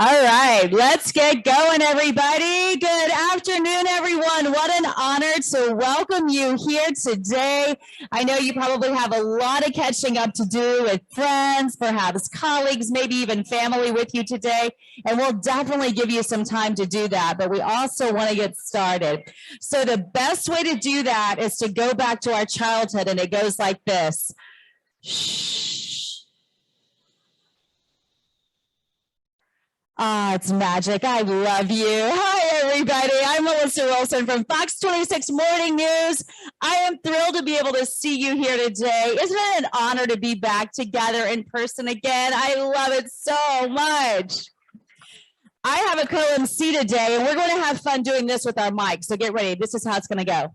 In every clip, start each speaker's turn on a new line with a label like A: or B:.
A: All right, let's get going, everybody. Good afternoon, everyone. What an honor to welcome you here today. I know you probably have a lot of catching up to do with friends, perhaps colleagues, maybe even family with you today, and we'll definitely give you some time to do that, but we also want to get started. So the best way to do that is to go back to our childhood, and it goes like this. Shh. Ah, it's magic. I love you. Hi, everybody. I'm Melissa Wilson from Fox 26 Morning News. I am thrilled to be able to see you here today. Isn't it an honor to be back together in person again? I love it so much. I have a co-MC today, and we're going to have fun doing this with our mics. So get ready. This is how it's going to go.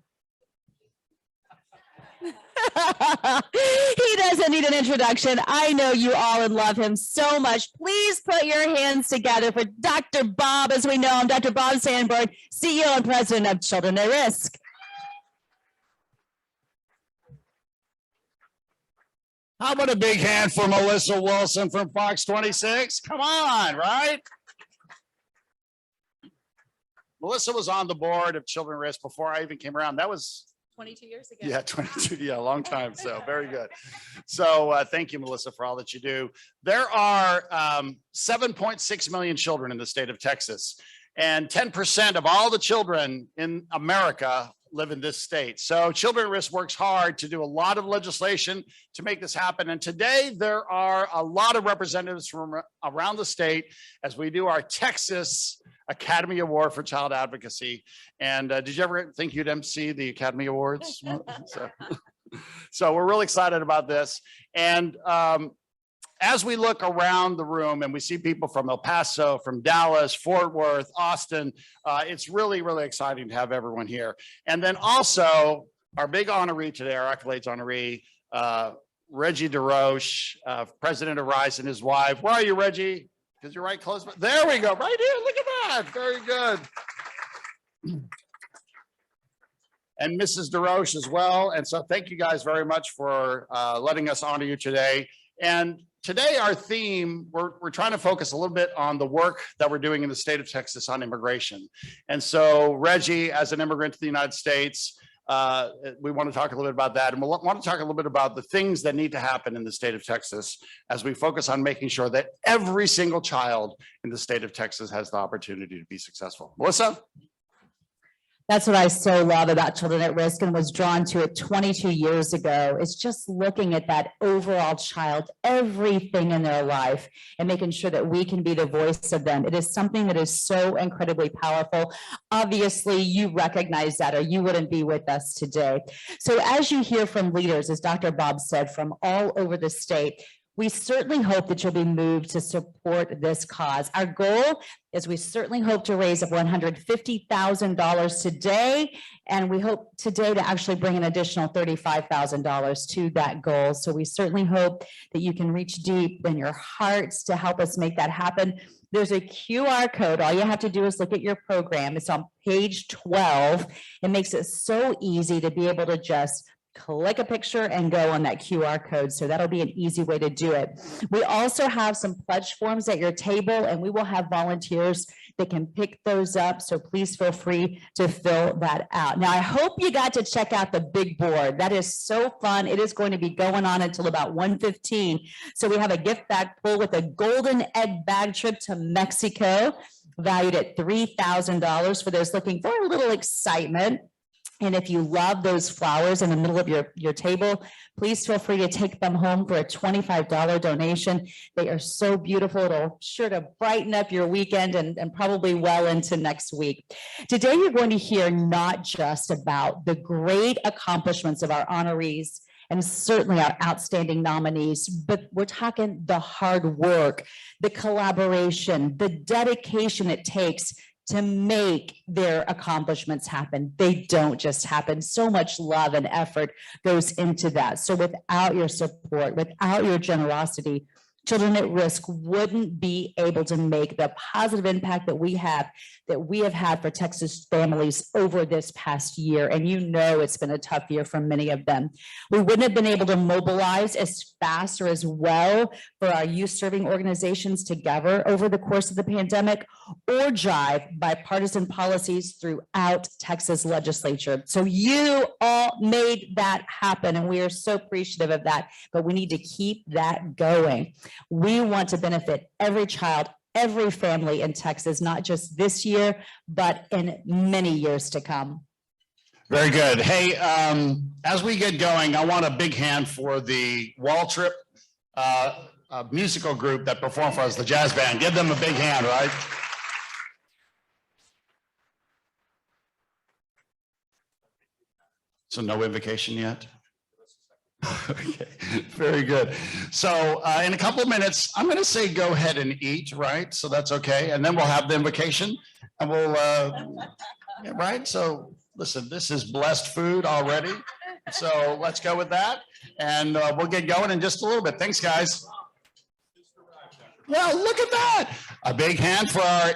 A: He doesn't need an introduction. I know you all and love him so much. Please put your hands together for Dr. Bob, as we know him, Dr. Bob Sandberg, CEO and President of Children at Risk.
B: How about a big hand for Melissa Wilson from Fox 26? Come on, right? Melissa was on the board of Children at Risk before I even came around. That was
A: 22 years ago.
B: Yeah, 22. Yeah, a long time. So very good. So thank you, Melissa, for all that you do. There are 7.6 million children in the state of Texas, and 10% of all the children in America live in this state. So Children at Risk works hard to do a lot of legislation to make this happen. And today there are a lot of representatives from around the state as we do our Texas Academy Award for Child Advocacy. And did you ever think you'd MC the Academy Awards? So we're really excited about this. And as we look around the room and we see people from El Paso, from Dallas, Fort Worth, Austin, it's really, really exciting to have everyone here. And then also our big honoree today, our Accolades honoree, Reggie DeRoche, president of RISE, and his wife. Where are you, Reggie? Because you're right close. There we go, right here. Look at that. Very good. And Mrs. DeRoche as well. And so thank you guys very much for letting us honor you today. And today our theme, we're trying to focus a little bit on the work that we're doing in the state of Texas on immigration. And so Reggie, as an immigrant to the United States, we want to talk a little bit about that. And we'll want to talk a little bit about the things that need to happen in the state of Texas as we focus on making sure that every single child in the state of Texas has the opportunity to be successful. Melissa?
A: That's what I so love about Children at Risk and was drawn to it 22 years ago. It's just looking at that overall child, everything in their life, and making sure that we can be the voice of them. It is something that is so incredibly powerful. Obviously, you recognize that or you wouldn't be with us today. So as you hear from leaders, as Dr. Bob said, from all over the state, we certainly hope that you'll be moved to support this cause. Our goal is we certainly hope to raise up $150,000 today, and we hope today to actually bring an additional $35,000 to that goal. So we certainly hope that you can reach deep in your hearts to help us make that happen. There's a QR code. All you have to do is look at your program. It's on page 12. It makes it so easy to be able to just click a picture and go on that QR code. So that'll be an easy way to do it. We also have some pledge forms at your table, and we will have volunteers that can pick those up. So please feel free to fill that out. Now, I hope you got to check out the big board. That is so fun. It is going to be going on until about 1:15. So we have a gift bag pull with a golden egg bag trip to Mexico, valued at $3,000 for those looking for a little excitement. And if you love those flowers in the middle of your table, please feel free to take them home for a $25 donation. They are so beautiful. It'll sure to brighten up your weekend and probably well into next week. Today, you're going to hear not just about the great accomplishments of our honorees and certainly our outstanding nominees, but we're talking the hard work, the collaboration, the dedication it takes to make their accomplishments happen. They don't just happen. So much love and effort goes into that. So without your support, without your generosity, children at risk wouldn't be able to make the positive impact that we have had for Texas families over this past year. And you know it's been a tough year for many of them. We wouldn't have been able to mobilize as fast or as well for our youth serving organizations together over the course of the pandemic, or drive bipartisan policies throughout Texas legislature. So you all made that happen, and we are so appreciative of that, but we need to keep that going. We want to benefit every child, every family in Texas, not just this year, but in many years to come.
B: Very good. Hey, as we get going, I want a big hand for the Waltrip musical group that performed for us, the jazz band. Give them a big hand, right? So no invocation yet? Okay, very good. So in a couple of minutes, I'm going to say go ahead and eat, right? So that's okay. And then we'll have the invocation and we'll, yeah, right? So listen, this is blessed food already. So let's go with that. And we'll get going in just a little bit. Thanks, guys. Well, look at that. A big hand for our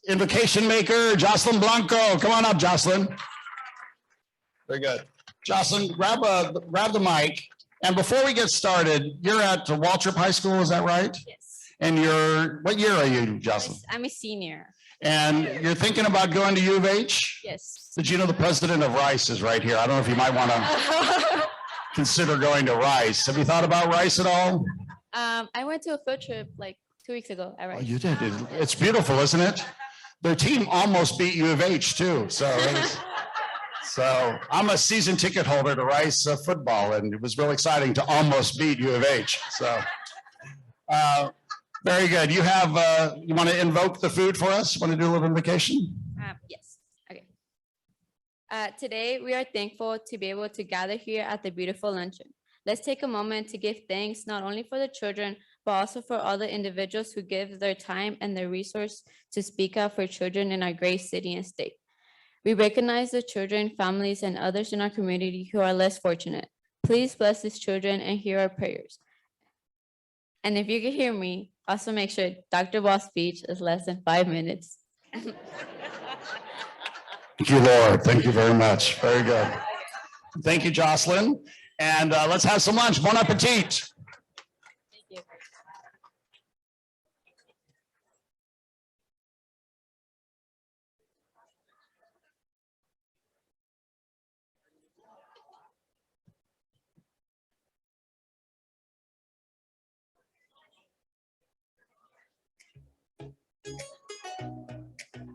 B: invocation maker, Jocelyn Blanco. Come on up, Jocelyn. Very good. Jocelyn, grab the mic. And before we get started, you're at Waltrip High School, is that right?
C: Yes.
B: And what year are you, Jocelyn?
C: I'm a senior.
B: And you're thinking about going to U of H?
C: Yes.
B: Did you know the president of Rice is right here? I don't know if you might want to consider going to Rice. Have you thought about Rice at all?
C: I went to a field trip like 2 weeks ago at
B: Oh,
C: Rice.
B: you did. It's beautiful, isn't it? Their team almost beat U of H too. So I'm a season ticket holder to Rice football, and it was real exciting to almost beat U of H. So very good. You want to invoke the food for us? Want to do a little invocation?
C: Yes. Okay. Today, we are thankful to be able to gather here at the beautiful luncheon. Let's take a moment to give thanks not only for the children, but also for all the individuals who give their time and their resource to speak out for children in our great city and state. We recognize the children, families, and others in our community who are less fortunate. Please bless these children and hear our prayers. And if you can hear me, also make sure Dr. Ball's speech is less than 5 minutes.
B: Thank you, Lord. Thank you very much. Very good. Thank you, Jocelyn. And let's have some lunch. Bon appetit.
C: Thank you.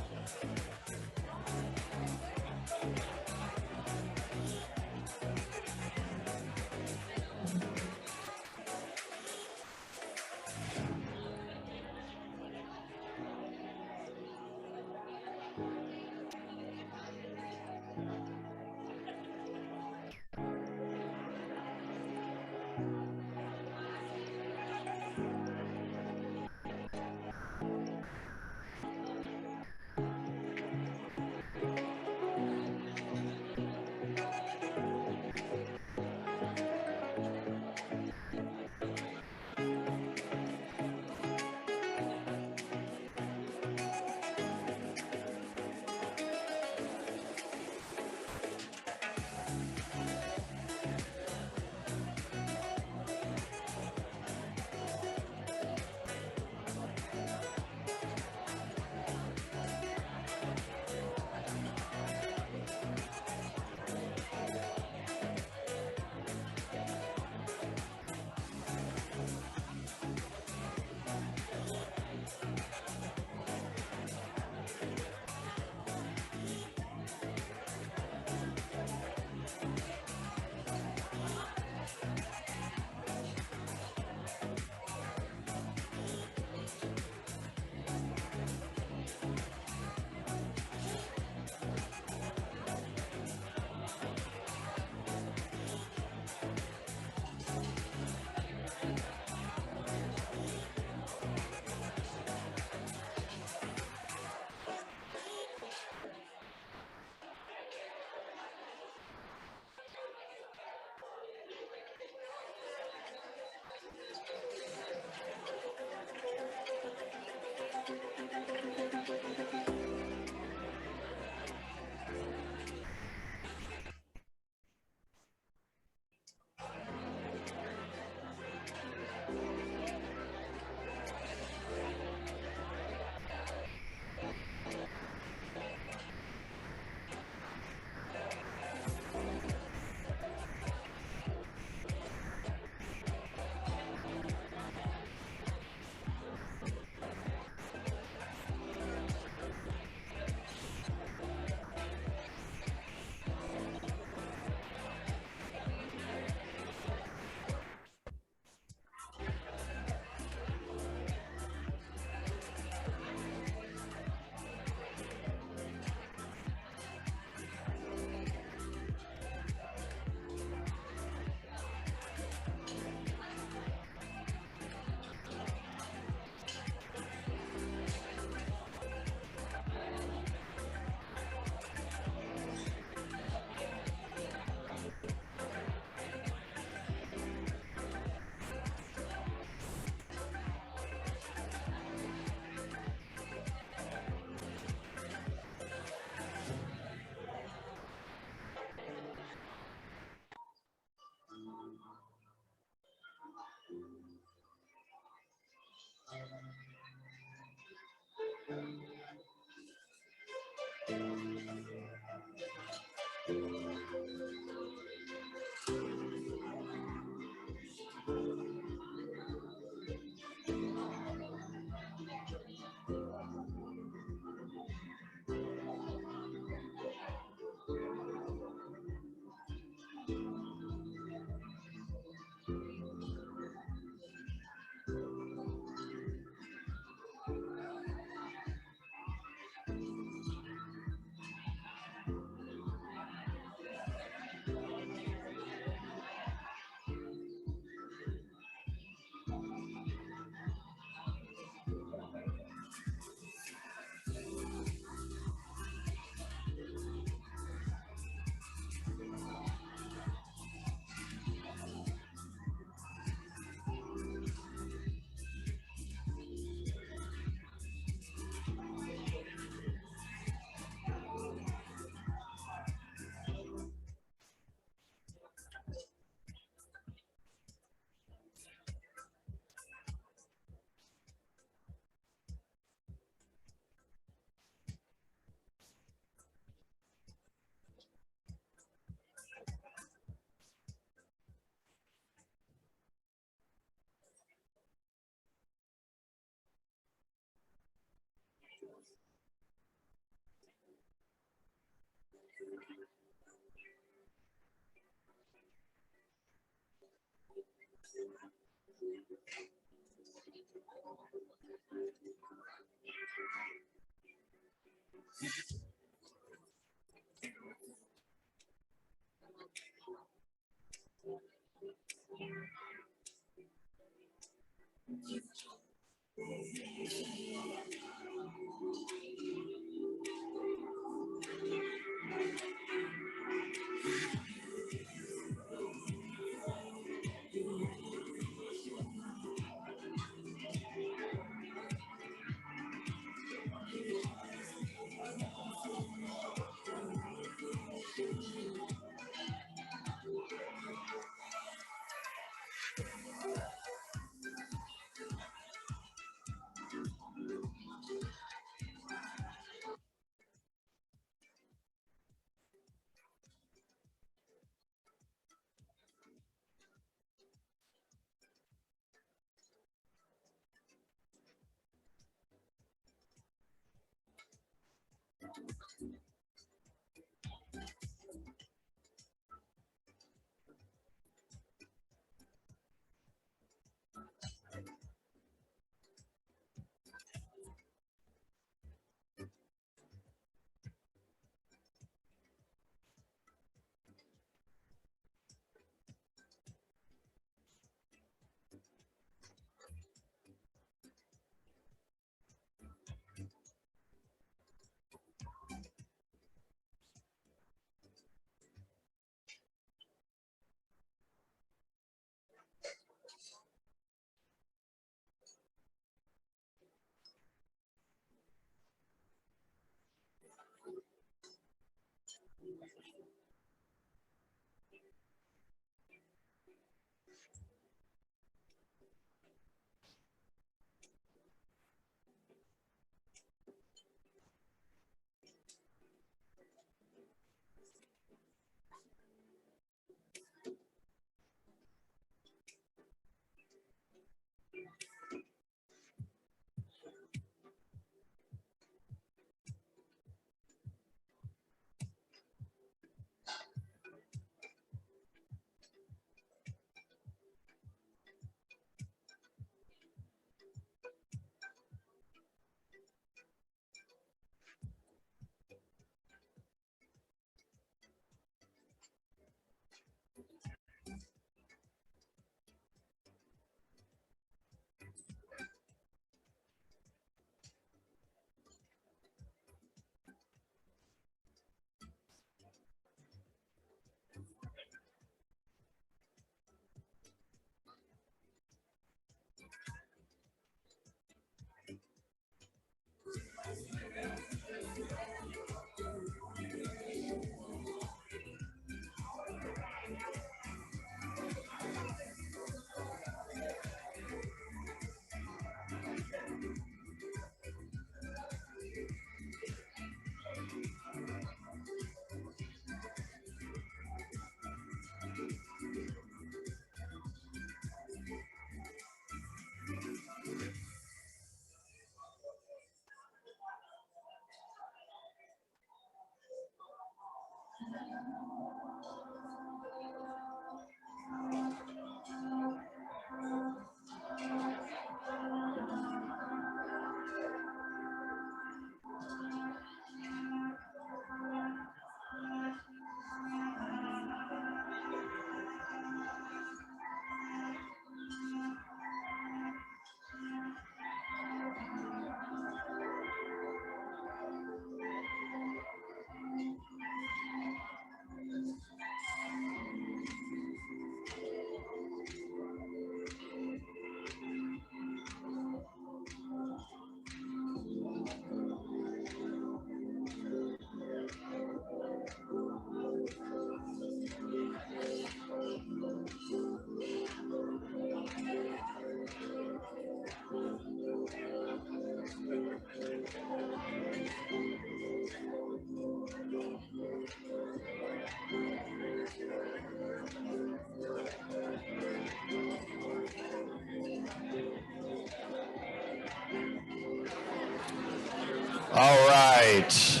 B: All right.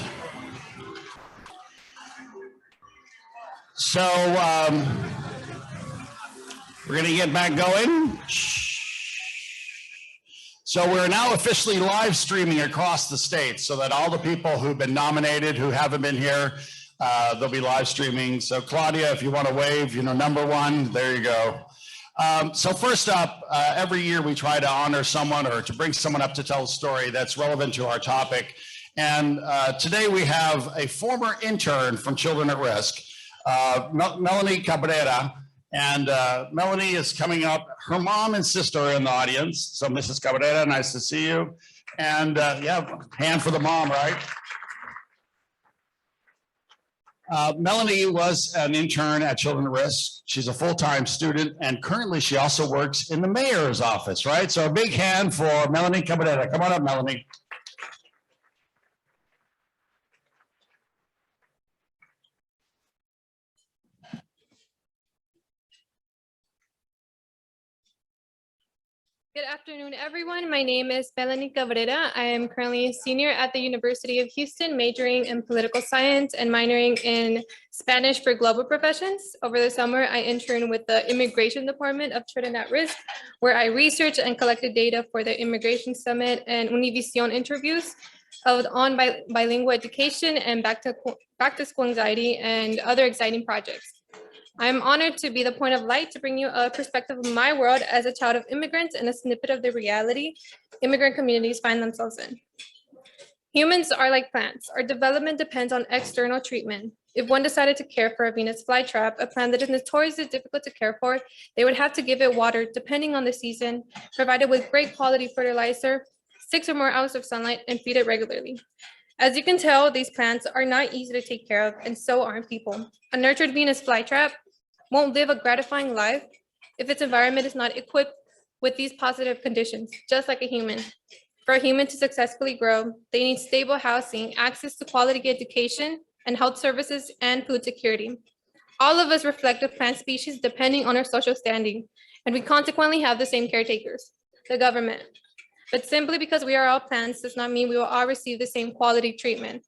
B: So we're going to get back going. So we're now officially live streaming across the state so that all the people who've been nominated who haven't been here, they'll be live streaming. So Claudia, if you want to wave, number one, there you go. So first up, every year we try to honor someone or to bring someone up to tell a story that's relevant to our topic. And today we have a former intern from Children at Risk, Melanie Cabrera. And Melanie is coming up. Her mom and sister are in the audience. So Mrs. Cabrera, nice to see you. And yeah, hand for the mom, right? Melanie was an intern at Children at Risk. She's a full-time student, and currently she also works in the mayor's office, right? So a big hand for Melanie Cabrera. Come on up, Melanie.
D: Good afternoon, everyone. My name is Melanie Cabrera. I am currently a senior at the University of Houston, majoring in political science and minoring in Spanish for global professions. Over the summer, I interned with the Immigration Department of Children at Risk, where I researched and collected data for the Immigration Summit and Univision interviews on bilingual education and back to school anxiety and other exciting projects. I'm honored to be the point of light to bring you a perspective of my world as a child of immigrants and a snippet of the reality immigrant communities find themselves in. Humans are like plants. Our development depends on external treatment. If one decided to care for a Venus flytrap, a plant that is notoriously difficult to care for, they would have to give it water depending on the season, provide it with great quality fertilizer, 6 or more hours of sunlight, and feed it regularly. As you can tell, these plants are not easy to take care of, and so aren't people. A nurtured Venus flytrap won't live a gratifying life if its environment is not equipped with these positive conditions, just like a human. For a human to successfully grow, they need stable housing, access to quality education, and health services and food security. All of us reflect a plant species depending on our social standing, and we consequently have the same caretakers, the government. But simply because we are all plants does not mean we will all receive the same quality treatment.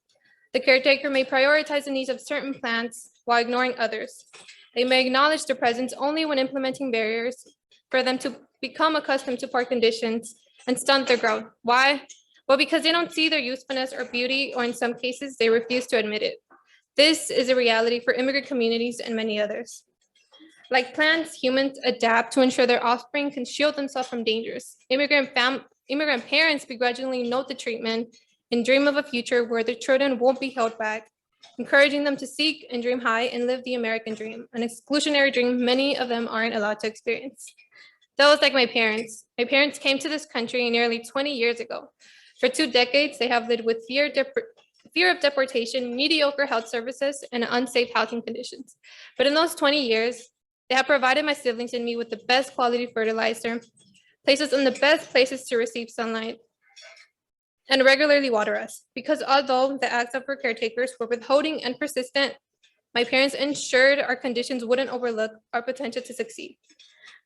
D: The caretaker may prioritize the needs of certain plants while ignoring others. They may acknowledge their presence only when implementing barriers for them to become accustomed to poor conditions and stunt their growth. Why? Well, because they don't see their usefulness or beauty, or in some cases, they refuse to admit it. This is a reality for immigrant communities and many others. Like plants, humans adapt to ensure their offspring can shield themselves from dangers. Immigrant parents begrudgingly note the treatment and dream of a future where their children won't be held back, encouraging them to seek and dream high and live the American dream, an exclusionary dream many of them aren't allowed to experience. Those like my parents. My parents came to this country nearly 20 years ago. For 2 decades, they have lived with fear of deportation, mediocre health services, and unsafe housing conditions. But in those 20 years, they have provided my siblings and me with the best quality fertilizer, placed us in the best places to receive sunlight, and regularly water us. Because although the acts of our caretakers were withholding and persistent, my parents ensured our conditions wouldn't overlook our potential to succeed.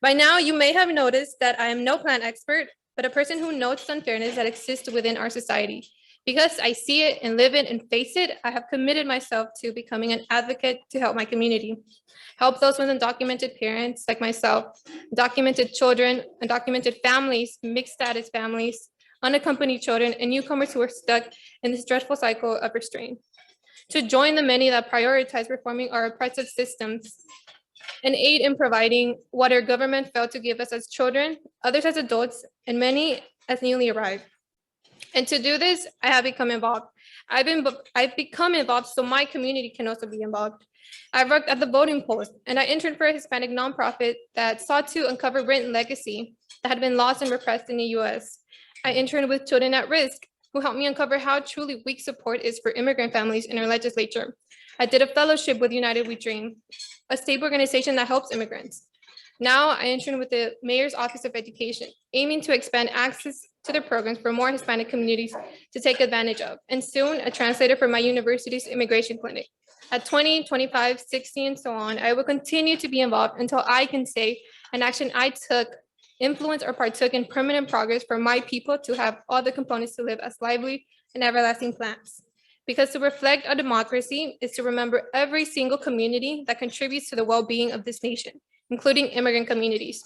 D: By now, you may have noticed that I am no plant expert, but a person who notes the unfairness that exists within our society. Because I see it and live it and face it, I have committed myself to becoming an advocate to help my community, help those with undocumented parents like myself, documented children, undocumented families, mixed status families, unaccompanied children, and newcomers who are stuck in this dreadful cycle of restraint. To join the many that prioritize reforming our oppressive systems and aid in providing what our government failed to give us as children, others as adults, and many as newly arrived. And to do this, I have become involved. I've become involved so my community can also be involved. I worked at the voting polls, and I interned for a Hispanic nonprofit that sought to uncover written legacy that had been lost and repressed in the US. I interned with Children at Risk, who helped me uncover how truly weak support is for immigrant families in our legislature. I did a fellowship with United We Dream, a state organization that helps immigrants. Now I intern with the Mayor's Office of Education, aiming to expand access to their programs for more Hispanic communities to take advantage of, and soon a translator for my university's immigration clinic. At 20, 25, 60, and so on, I will continue to be involved until I can say an action I took influence or partook in permanent progress for my people to have all the components to live as lively and everlasting plants. Because to reflect our democracy is to remember every single community that contributes to the well-being of this nation, including immigrant communities.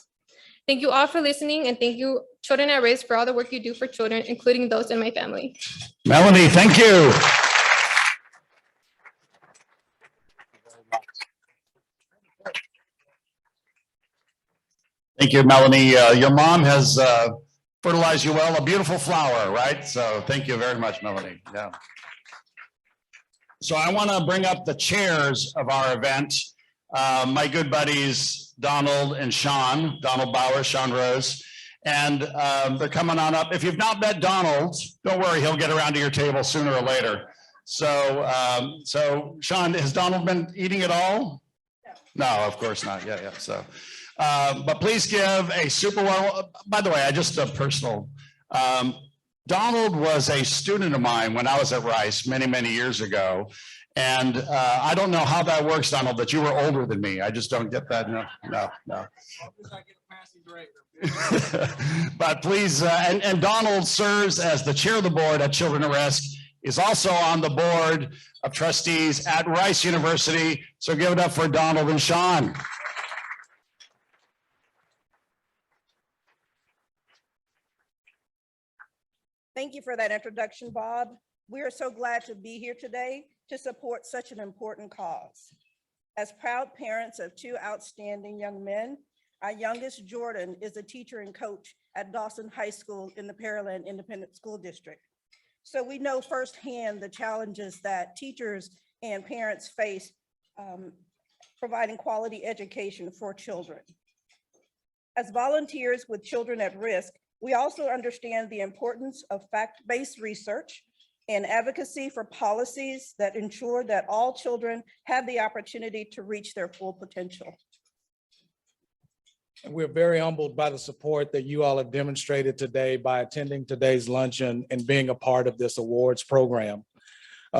D: Thank you all for listening, and thank you, Children at Risk, for all the work you do for children, including those in my family.
B: Melanie, thank you. Thank you, Melanie. Your mom has fertilized you well, a beautiful flower, right? So thank you very much, Melanie. Yeah. So I want to bring up the chairs of our event. My good buddies, Donald and Sean, Donald Bauer, Sean Rose, and they're coming on up. If you've not met Donald, don't worry, he'll get around to your table sooner or later. So Sean, has Donald been eating at all? No, of course not. Yeah. So, but please give a super well. By the way, I just a personal. Donald was a student of mine when I was at Rice many years ago, and I don't know how that works, Donald. But you were older than me. I just don't get that. No. But please, and Donald serves as the chair of the board at Children at Risk. Is also on the board of trustees at Rice University. So give it up for Donald and Sean.
E: Thank you for that introduction, Bob. We are so glad to be here today to support such an important cause. As proud parents of two outstanding young men, our youngest, Jordan, is a teacher and coach at Dawson High School in the Pearland Independent School District. So we know firsthand the challenges that teachers and parents face providing quality education for children. As volunteers with Children at Risk, we also understand the importance of fact-based research and advocacy for policies that ensure that all children have the opportunity to reach their full potential.
F: And we're very humbled by the support that you all have demonstrated today by attending today's luncheon and being a part of this awards program.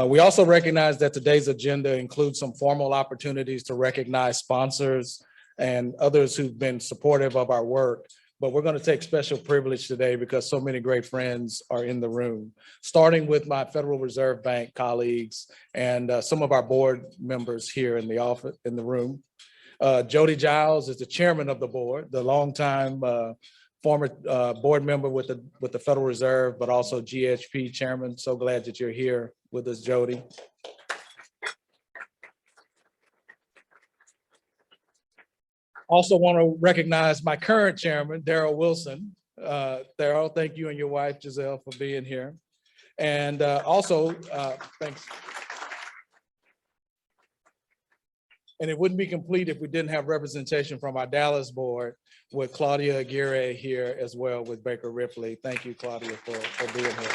F: We also recognize that today's agenda includes some formal opportunities to recognize sponsors and others who've been supportive of our work. But we're going to take special privilege today because so many great friends are in the room, starting with my Federal Reserve Bank colleagues and some of our board members here in the office, in the room. Jody Giles is the chairman of the board, the longtime former board member with the Federal Reserve, but also GHP chairman. So glad that you're here with us, Jody. Also want to recognize my current chairman, Darrell Wilson. Darrell, thank you and your wife, Giselle, for being here. And also, thanks. And it wouldn't be complete if we didn't have representation from our Dallas board with Claudia Aguirre here as well with Baker Ripley. Thank you, Claudia, for being here.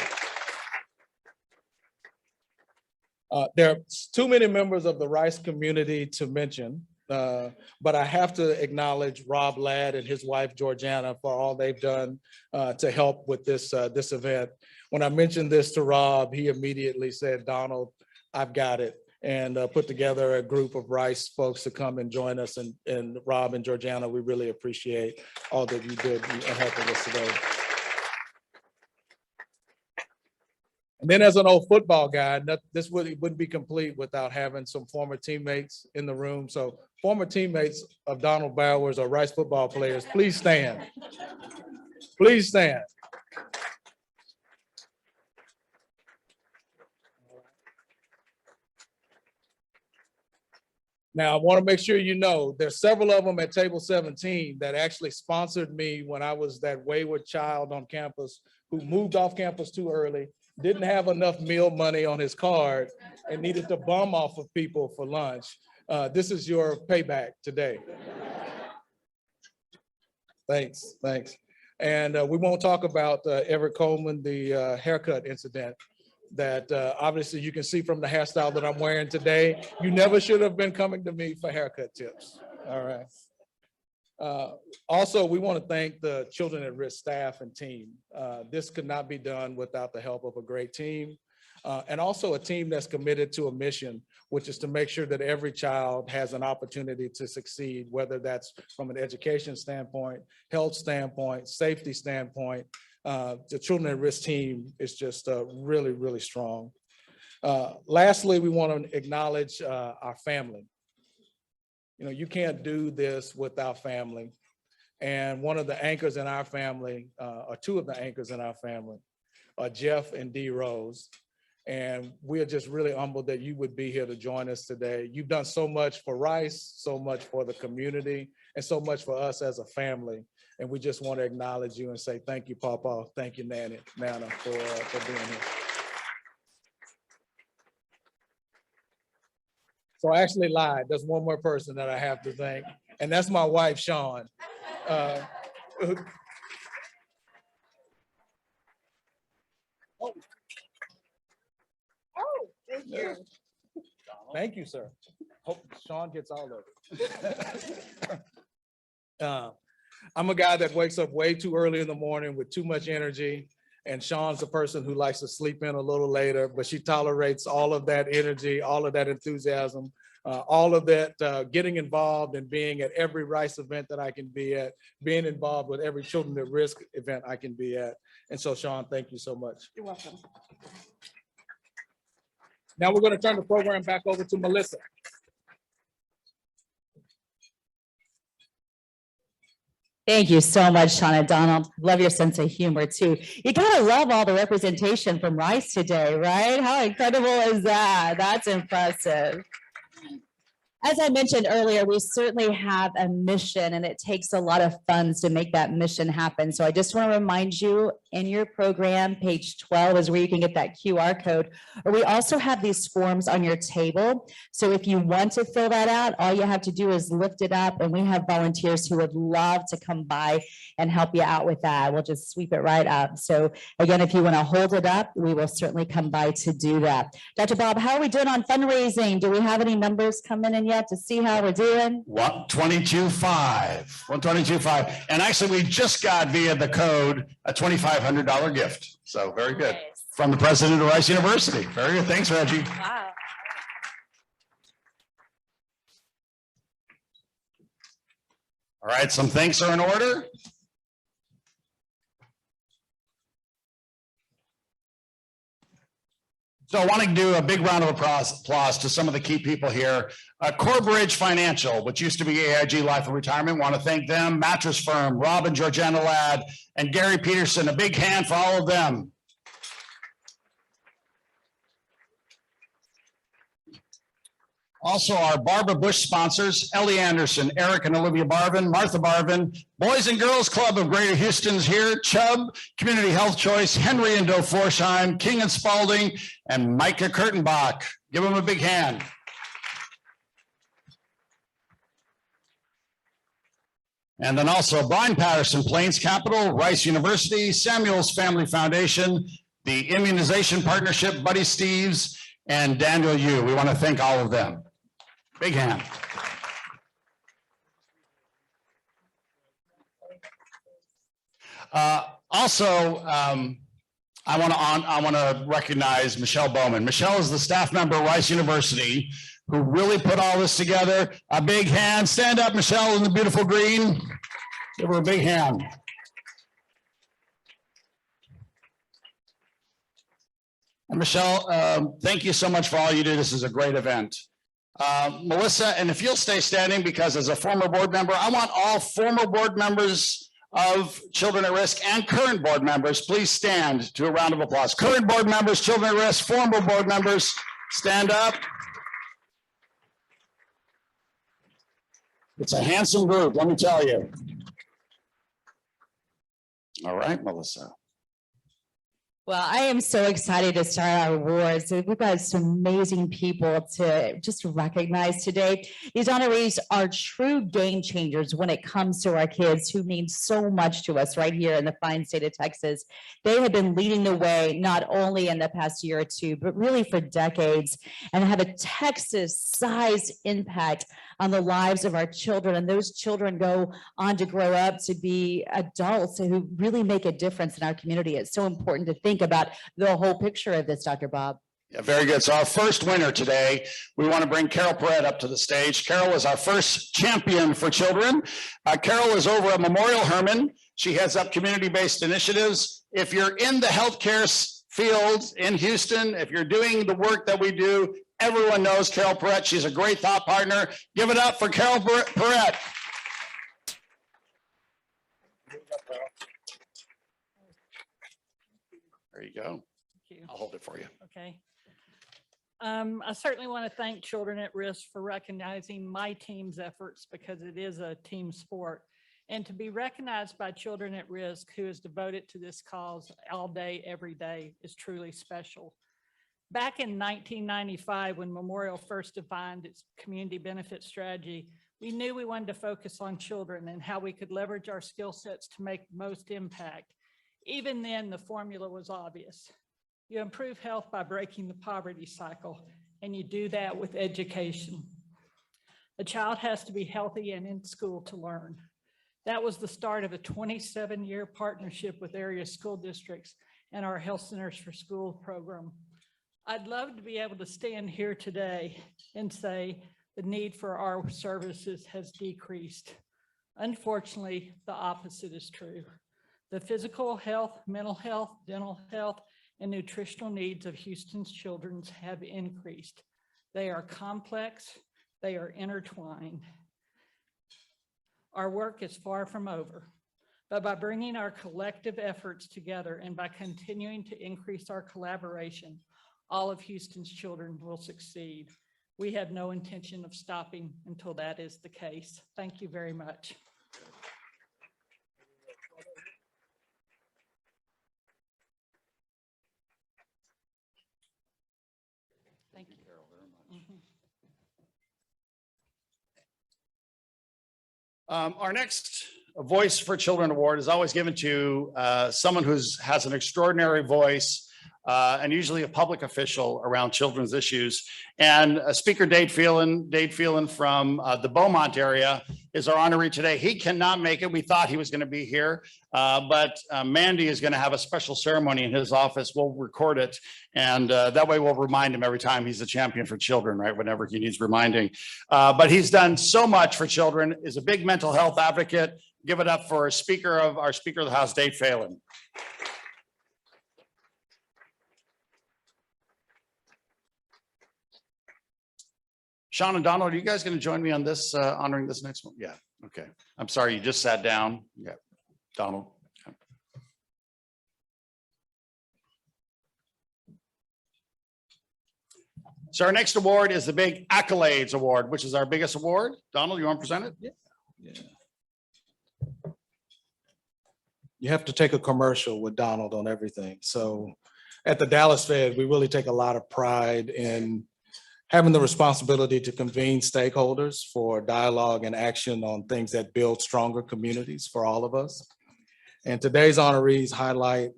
F: There are too many members of the Rice community to mention, but I have to acknowledge Rob Ladd and his wife, Georgiana, for all they've done to help with this event. When I mentioned this to Rob, he immediately said, Donald, I've got it. And put together a group of Rice folks to come and join us. And Rob and Georgiana, we really appreciate all that you did in helping us today. And then as an old football guy, this wouldn't be complete without having some former teammates in the room. So former teammates of Donald Bowers or Rice football players, please stand. Please stand. Now, I want to make sure you know, there's several of them at table 17 that actually sponsored me when I was that wayward child on campus who moved off campus too early, didn't have enough meal money on his card, and needed to bum off of people for lunch. This is your payback today. Thanks. And we won't talk about Everett Coleman, the haircut incident that obviously you can see from the hairstyle that I'm wearing today. You never should have been coming to me for haircut tips. All right. Also, we want to thank the Children at Risk staff and team. This could not be done without the help of a great team. And also a team that's committed to a mission, which is to make sure that every child has an opportunity to succeed, whether that's from an education standpoint, health standpoint, safety standpoint. The Children at Risk team is just really, really strong. Lastly, we want to acknowledge our family. You know, you can't do this without family. And one of the anchors in our family, or two of the anchors in our family, are Jeff and Dee Rose. And we are just really humbled that you would be here to join us today. You've done so much for Rice, so much for the community, and so much for us as a family. And we just want to acknowledge you and say, thank you, Papa. Thank you, Nana, for being here. So I actually lied. There's one more person that I have to thank, and that's my wife, Sean. Oh,
E: thank you.
F: thank you, sir. Hope Sean gets all of it. I'm a guy that wakes up way too early in the morning with too much energy. And Sean's a person who likes to sleep in a little later, but she tolerates all of that energy, all of that enthusiasm, all of that getting involved and being at every Rice event that I can be at, being involved with every Children at Risk event I can be at. And so, Sean, thank you so much.
E: You're welcome.
F: Now we're going to turn the program back over to Melissa.
A: Thank you so much, Shauna. Donald, love your sense of humor too. You gotta love all the representation from Rice today, right? How incredible is that? That's impressive. As I mentioned earlier, we certainly have a mission, and it takes a lot of funds to make that mission happen. So I just want to remind you, in your program, page 12 is where you can get that QR code. Or we also have these forms on your table. So if you want to fill that out, all you have to do is lift it up, and we have volunteers who would love to come by and help you out with that. We'll just sweep it right up. So again, if you want to hold it up, we will certainly come by to do that. Dr. Bob, how are we doing on fundraising? Do we have any numbers coming in yet to see how we're doing?
B: 122.5. And actually, we just got via the code a $2,500 gift. So very good.
A: Nice.
B: From the president of Rice University. Very good. Thanks, Reggie.
A: Wow.
B: All right, some thanks are in order. So I want to do a big round of applause to some of the key people here. Corbridge Financial, which used to be AIG Life and Retirement, want to thank them. Mattress Firm, Rob and Georgiana Ladd, and Gary Peterson. A big hand for all of them. Also, our Barbara Bush sponsors, Ellie Anderson, Eric and Olivia Barvin, Martha Barvin, Boys and Girls Club of Greater Houston's here, Chubb, Community Health Choice, Henry and Doe Forsheim, King and Spalding, and Micah Kurtenbach. Give them a big hand. And then also Brian Patterson, Plains Capital, Rice University, Samuel's Family Foundation, the Immunization Partnership, Buddy Steves, and Daniel Yu. We want to thank all of them. Big hand. Also, I want to recognize Michelle Bowman. Michelle is the staff member at Rice University who really put all this together. A big hand. Stand up, Michelle, in the beautiful green. Give her a big hand. And Michelle, thank you so much for all you do. This is a great event. Melissa, and if you'll stay standing, because as a former board member, I want all former board members of Children at Risk and current board members, please stand to a round of applause. Current board members, Children at Risk, former board members, stand up. It's a handsome group, let me tell you. All right, Melissa.
A: Well, I am so excited to start our awards. We've got some amazing people to just recognize today. These honorees are true game changers when it comes to our kids who mean so much to us right here in the fine state of Texas. They have been leading the way, not only in the past year or two, but really for decades, and have a Texas-sized impact on the lives of our children. And those children go on to grow up to be adults who really make a difference in our community. It's so important to think about the whole picture of this, Dr. Bob.
B: Yeah, very good. So our first winner today, we want to bring Carol Perret up to the stage. Carol is our first champion for children. Carol is over at Memorial Hermann. She heads up community-based initiatives. If you're in the healthcare fields in Houston. If you're doing the work that we do, everyone knows Carol Perrette. She's a great thought partner. Give it up for Carol Perrette. There you go.
G: Thank you.
B: I'll hold it for you.
G: Okay. I certainly want to thank Children at Risk for recognizing my team's efforts because it is a team sport. And to be recognized by Children at Risk, who is devoted to this cause all day, every day, is truly special. Back in 1995, when Memorial first defined its community benefit strategy, we knew we wanted to focus on children and how we could leverage our skill sets to make most impact. Even then, the formula was obvious. You improve health by breaking the poverty cycle, and you do that with education. A child has to be healthy and in school to learn. That was the start of a 27-year partnership with area school districts and our Health Centers for School program. I'd love to be able to stand here today and say the need for our services has decreased. Unfortunately, the opposite is true. The physical health, mental health, dental health, and nutritional needs of Houston's children have increased. They are complex, they are intertwined. Our work is far from over, but by bringing our collective efforts together and by continuing to increase our collaboration, all of Houston's children will succeed. We have no intention of stopping until that is the case. Thank you very much. Thank you, Carol, very much.
B: Our next Voice for Children Award is always given to someone who has an extraordinary voice and usually a public official around children's issues. And Speaker Dade Phelan from the Beaumont area is our honoree today. He cannot make it. We thought he was going to be here, but Mandy is going to have a special ceremony in his office. We'll record it, and that way we'll remind him every time he's a champion for children, right? Whenever he needs reminding. But he's done so much for children, is a big mental health advocate. Give it up for our Speaker of the House, Dade Phelan. Sean and Donald, are you guys going to join me on this, honoring this next one? Yeah, okay. I'm sorry, you just sat down. Yeah, Donald. Okay. So our next award is the big Accolades Award, which is our biggest award. Donald, you want to present it?
F: Yeah. You have to take a commercial with Donald on everything. So at the Dallas Fed, we really take a lot of pride in having the responsibility to convene stakeholders for dialogue and action on things that build stronger communities for all of us. And today's honorees highlight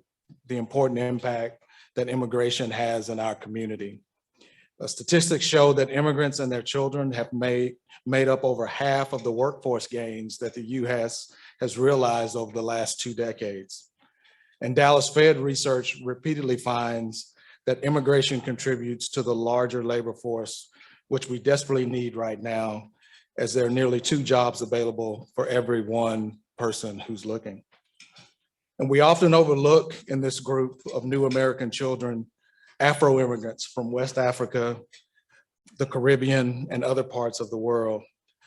F: the important impact that immigration has in our community. Statistics show that immigrants and their children have made up over half of the workforce gains that the U.S. has realized over the last 2 decades. And Dallas Fed research repeatedly finds that immigration contributes to the larger labor force, which we desperately need right now, as there are nearly 2 jobs available for every 1 person who's looking. And we often overlook in this group of new American children, Afro-immigrants from West Africa, the Caribbean, and other parts of the world.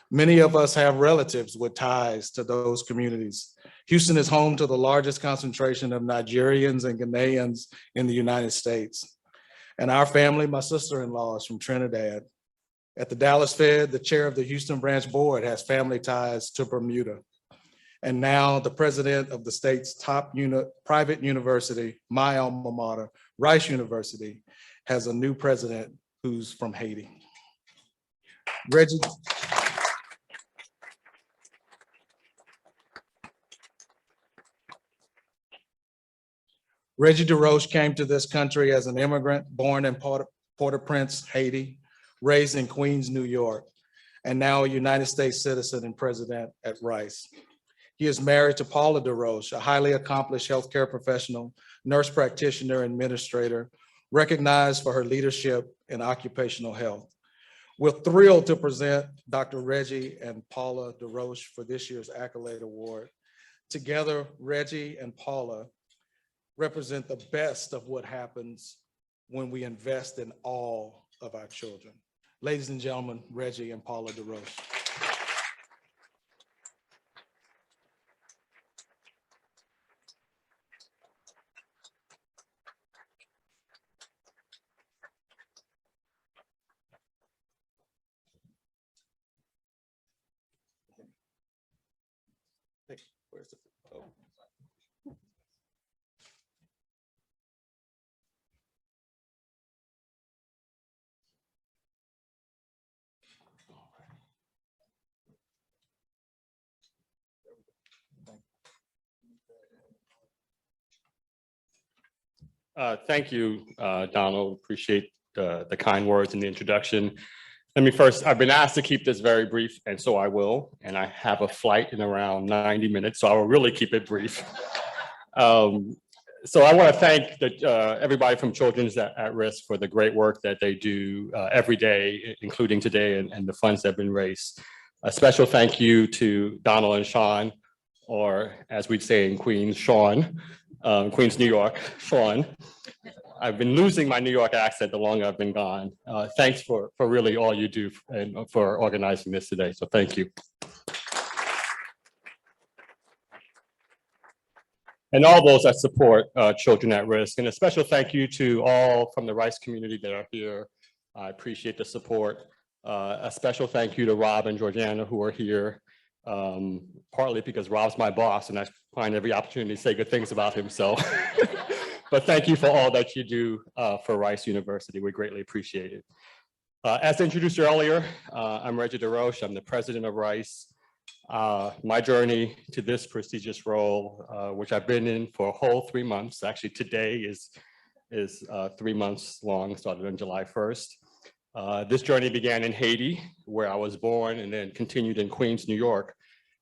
F: Many of us have relatives with ties to those communities. Houston is home to the largest concentration of Nigerians and Ghanaians in the United States. And our family, my sister-in-law is from Trinidad. At the Dallas Fed, the chair of the Houston branch board has family ties to Bermuda. And now the president of the state's top private university, my alma mater, Rice University, has a new president who's from Haiti. Reggie DeRoche came to this country as an immigrant, born in Port-au-Prince, Haiti, raised in Queens, New York, and now a United States citizen and president at Rice. He is married to Paula DeRoche, a highly accomplished healthcare professional, nurse practitioner, administrator, recognized for her leadership in occupational health. We're thrilled to present Dr. Reggie and Paula DeRoche for this year's Accolade Award. Together, Reggie and Paula represent the best of what happens when we invest in all of our children. Ladies and gentlemen, Reggie and Paula DeRoche. Hey, where's the, oh.
H: Thank you, Donald. Appreciate the kind words and the introduction. Let me first, I've been asked to keep this very brief, and so I will. And I have a flight in around 90 minutes, so I will really keep it brief. So I want to thank everybody from Children's at Risk for the great work that they do every day, including today, and the funds that have been raised. A special thank you to Donald and Sean, or as we'd say in Queens, Sean, Queens, New York, Sean. I've been losing my New York accent the longer I've been gone. Thanks for really all you do and for organizing this today, so thank you. And all those that support Children at Risk. And a special thank you to all from the Rice community that are here. I appreciate the support. A special thank you to Rob and Georgiana who are here, partly because Rob's my boss and I find every opportunity to say good things about him, so. But thank you for all that you do for Rice University. We greatly appreciate it. As introduced earlier, I'm Reggie DeRoche. I'm the president of Rice. My journey to this prestigious role, which I've been in for a whole 3 months. Actually, today is 3 months long, started on July 1st. This journey began in Haiti, where I was born, and then continued in Queens, New York,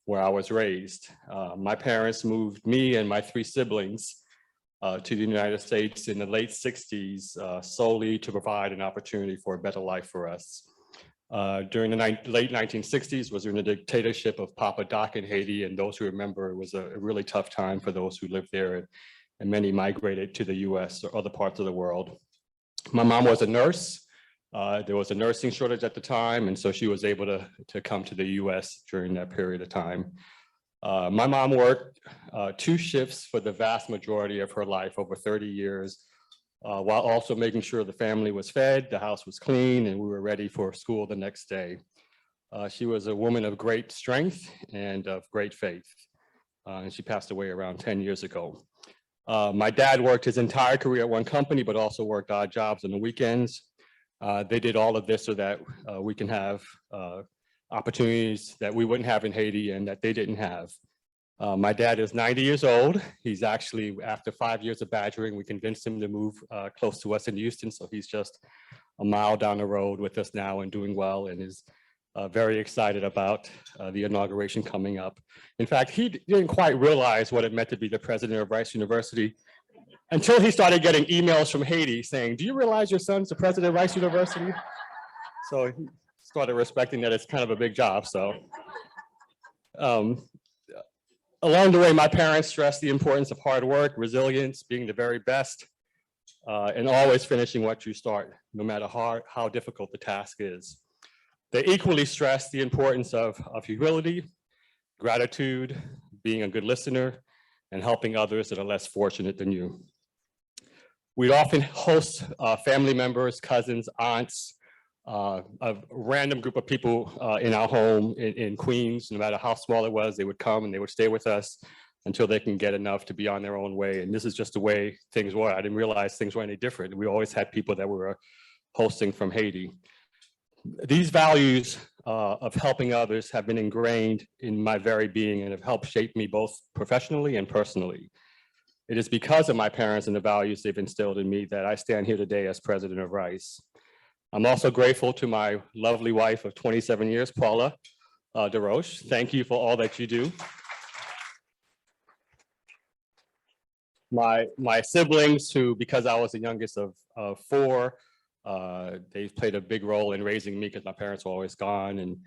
H: where I was raised. My parents moved me and my 3 siblings to the United States in the late 60s, solely to provide an opportunity for a better life for us. During the late 1960s was during the dictatorship of Papa Doc in Haiti, and those who remember, it was a really tough time for those who lived there, and many migrated to the US or other parts of the world. My mom was a nurse. There was a nursing shortage at the time, and so she was able to come to the US during that period of time. My mom worked 2 shifts for the vast majority of her life, over 30 years, while also making sure the family was fed, the house was clean, and we were ready for school the next day. She was a woman of great strength and of great faith, and she passed away around 10 years ago. My dad worked his entire career at one company, but also worked odd jobs on the weekends. They did all of this so that we can have opportunities that we wouldn't have in Haiti and that they didn't have. My dad is 90 years old. He's actually, after 5 years of badgering, we convinced him to move close to us in Houston. So he's just a mile down the road with us now and doing well, and is very excited about the inauguration coming up. In fact, he didn't quite realize what it meant to be the president of Rice University until he started getting emails from Haiti saying, "Do you realize your son's the president of Rice University?" So he started respecting that it's kind of a big job. So along the way, my parents stressed the importance of hard work, resilience, being the very best, and always finishing what you start, no matter how difficult the task is. They equally stressed the importance of humility, gratitude, being a good listener, and helping others that are less fortunate than you. We'd often host family members, cousins, aunts, a random group of people in our home in Queens. No matter how small it was, they would come and they would stay with us until they can get enough to be on their own way. And this is just the way things were. I didn't realize things were any different. We always had people that we were hosting from Haiti. These values of helping others have been ingrained in my very being and have helped shape me both professionally and personally. It is because of my parents and the values they've instilled in me that I stand here today as president of Rice. I'm also grateful to my lovely wife of 27 years, Paula DeRoche. Thank you for all that you do. My siblings, who, because I was the youngest of 4, they played a big role in raising me because my parents were always gone, and